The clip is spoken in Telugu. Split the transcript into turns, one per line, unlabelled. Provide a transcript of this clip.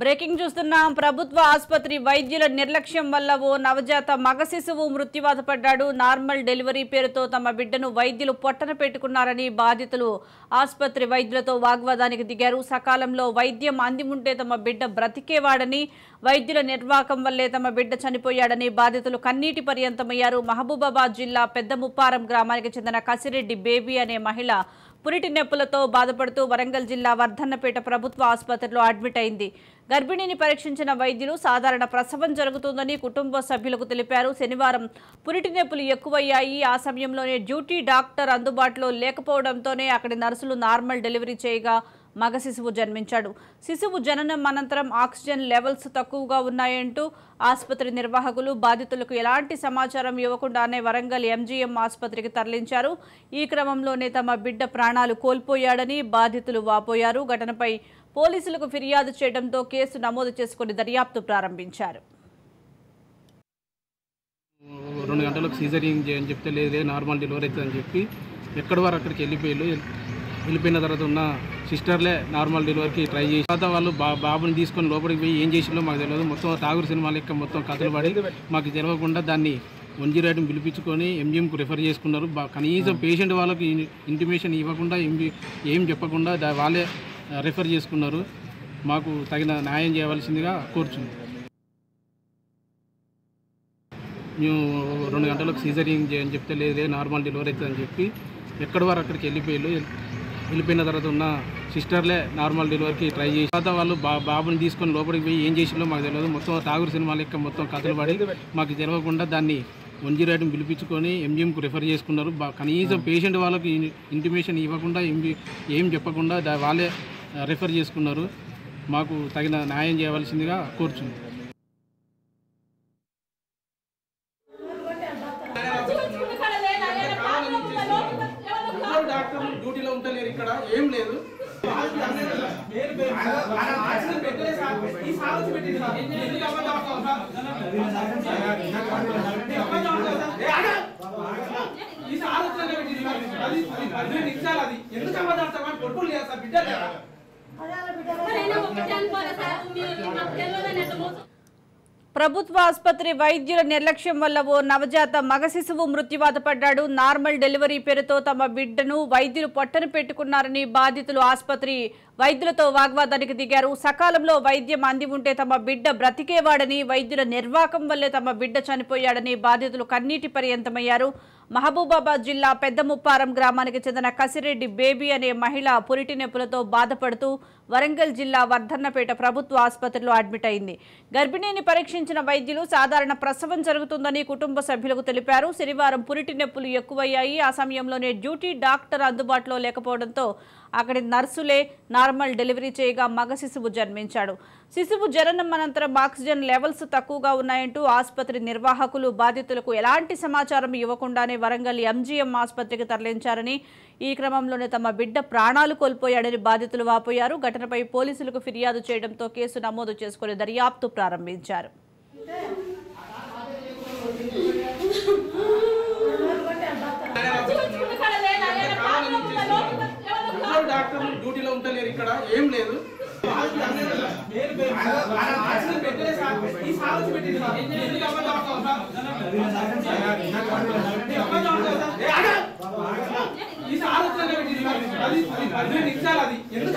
బ్రేకింగ్ చూస్తున్నాం. ప్రభుత్వ ఆసుపత్రి వైద్యుల నిర్లక్ష్యం వల్ల ఓ నవజాత మగ శిశువు మృత్యువాత పడ్డాడు. నార్మల్ డెలివరీ పేరుతో తమ బిడ్డను వైద్యులు పొట్టన పెట్టుకున్నారని బాధితులు ఆసుపత్రి వైద్యులతో వాగ్వాదానికి దిగారు. సకాలంలో వైద్యం అంది ఉంటే తమ బిడ్డ బ్రతికేవాడని, వైద్యుల నిర్వాహకం వల్లే తమ బిడ్డ చనిపోయాడని బాధితులు కన్నీటి పర్యంతమయ్యారు. మహబూబాబాద్ జిల్లా పెద్దముప్పారం గ్రామానికి చెందిన కసిరెడ్డి బేబీ అనే మహిళ పురిటి నొప్పులతో బాధపడుతూ వరంగల్ జిల్లా వర్ధన్నపేట ప్రభుత్వ ఆసుపత్రిలో అడ్మిట్ అయింది. గర్భిణిని పరీక్షించిన వైద్యులు సాధారణ ప్రసవం జరుగుతుందని కుటుంబ సభ్యులకు తెలిపారు. శనివారం పురిటి నొప్పులు ఎక్కువయ్యాయి. ఆ సమయంలోనే డ్యూటీ డాక్టర్ అందుబాటులో లేకపోవడంతోనే అక్కడి నర్సులు నార్మల్ డెలివరీ చేయగా మగ శిశువు జన్మించాడు. శిశువు జననం అనంతరం ఆక్సిజన్ లెవెల్స్ తక్కువగా ఉన్నాయంటూ ఆసుపత్రి నిర్వాహకులు బాధితులకు ఎలాంటి సమాచారం ఇవ్వకుండానే వరంగల్ ఎంజీఎం ఆసుపత్రికి తరలించారు. ఈ క్రమంలోనే తమ బిడ్డ ప్రాణాలు కోల్పోయాడని బాధితులు వాపోయారు. ఘటనపై పోలీసులకు ఫిర్యాదు చేయడంతో కేసు నమోదు చేసుకుని దర్యాప్తు ప్రారంభించారు.
2 గంటలకు సీజరింగ్ చేయని చెప్తే లేదే నార్మల్ డెలివరీ అవుతుందని చెప్పి ఎక్కడి వారు అక్కడికి వెళ్ళిపోయిన తర్వాత ఉన్న సిస్టర్లే నార్మల్ డెలివరీకి ట్రై చేసి తర్వాత వాళ్ళు బాబుని తీసుకొని లోపలికి పోయి ఏం చేసిందో మాకు తెలియదు. మొత్తం తాగురు సినిమా లెక్క మొత్తం కథలు పడి మాకు తెలియకుండా దాన్ని 108 పిలిపించుకొని ఎంజిఎంకు రిఫర్ చేసుకున్నారు. కనీసం పేషెంట్ వాళ్ళకి ఇంటిమేషన్ ఇవ్వకుండా ఏం చెప్పకుండా వాళ్ళే రిఫర్ చేసుకున్నారు. మాకు తగిన న్యాయం చేయవలసిందిగా కోరుచున్నాం. మేము 2 గంటలకు సీజరింగ్ చేయని చెప్తే లేదే నార్మల్ డెలివరీ అవుతుందని చెప్పి ఎక్కడి వారు అక్కడికి వెళ్ళిపోయిన తర్వాత ఉన్న సిస్టర్లే నార్మల్ డెలివరీకి ట్రై చేసి తర్వాత వాళ్ళు బాబుని తీసుకొని లోపలికి పోయి ఏం చేసిందో మాకు తెలియదు. మొత్తం తాగురు సినిమా లెక్క మొత్తం కథలు పడి మాకు తెలియకుండా దాన్ని 108 పిలిపించుకొని ఎంజిఎంకు రిఫర్ చేసుకున్నారు. కనీసం పేషెంట్ వాళ్ళకి ఇంటిమేషన్ ఇవ్వకుండా ఏం చెప్పకుండా వాళ్ళే రిఫర్ చేసుకున్నారు. మాకు తగిన న్యాయం చేయవలసిందిగా కోరుచున్నాం. డాక్టర్లు డ్యూటీలో ఉంటలేరు, ఇక్కడ ఏం లేదు.
ప్రభుత్వ ఆసుపత్రి వైద్యుల నిర్లక్ష్యం వల్ల ఓ నవజాత మగ శిశువు మృత్యువాత పడ్డాడు. నార్మల్ డెలివరీ పేరుతో తమ బిడ్డను వైద్యులు పొట్టన పెట్టుకున్నారని బాధితులు ఆసుపత్రి వైద్యులతో వాగ్వాదానికి దిగారు. సకాలంలో వైద్యం అంది ఉంటే తమ బిడ్డ బ్రతికేవాడని, వైద్యుల నిర్వాహకం వల్లే తమ బిడ్డ చనిపోయాడని బాధితులు కన్నీటి పర్యంతమయ్యారు. మహబూబాబాద్ జిల్లా పెద్దముప్పారం గ్రామానికి చెందిన కసిరెడ్డి బేబీ అనే మహిళ పురిటి నొప్పులతో బాధపడుతూ వరంగల్ జిల్లా వర్ధన్నపేట ప్రభుత్వ ఆసుపత్రిలో అడ్మిట్ అయింది. గర్భిణిని పరీక్షించిన వైద్యులు సాధారణ ప్రసవం జరుగుతుందని కుటుంబ సభ్యులకు తెలిపారు. శనివారం పురిటి నొప్పులు ఎక్కువయ్యాయి. ఆ సమయంలోనే డ్యూటీ డాక్టర్ అందుబాటులో లేకపోవడంతో అక్కడి నర్సులే నార్మల్ డెలివరీ చేయగా మగ శిశువు జన్మించాడు. శిశువు జననం అనంతరం ఆక్సిజన్ లెవెల్స్ తక్కువగా ఉన్నాయంటూ ఆసుపత్రి నిర్వాహకులు బాధితులకు ఎలాంటి సమాచారం ఇవ్వకుండానే వరంగల్ ఎంజీఎం ఆసుపత్రికి తరలించారని, ఈ క్రమంలోనే తమ బిడ్డ ప్రాణాలు కోల్పోయాడని బాధితులు వాపోయారు. ఘటనపై పోలీసులకు ఫిర్యాదు చేయడంతో కేసు నమోదు చేసుకుని దర్యాప్తు ప్రారంభించారు.
డాక్టర్లు డ్యూటీలో ఉంటలేరు, ఇక్కడ ఏం లేదు.
ఎందుకు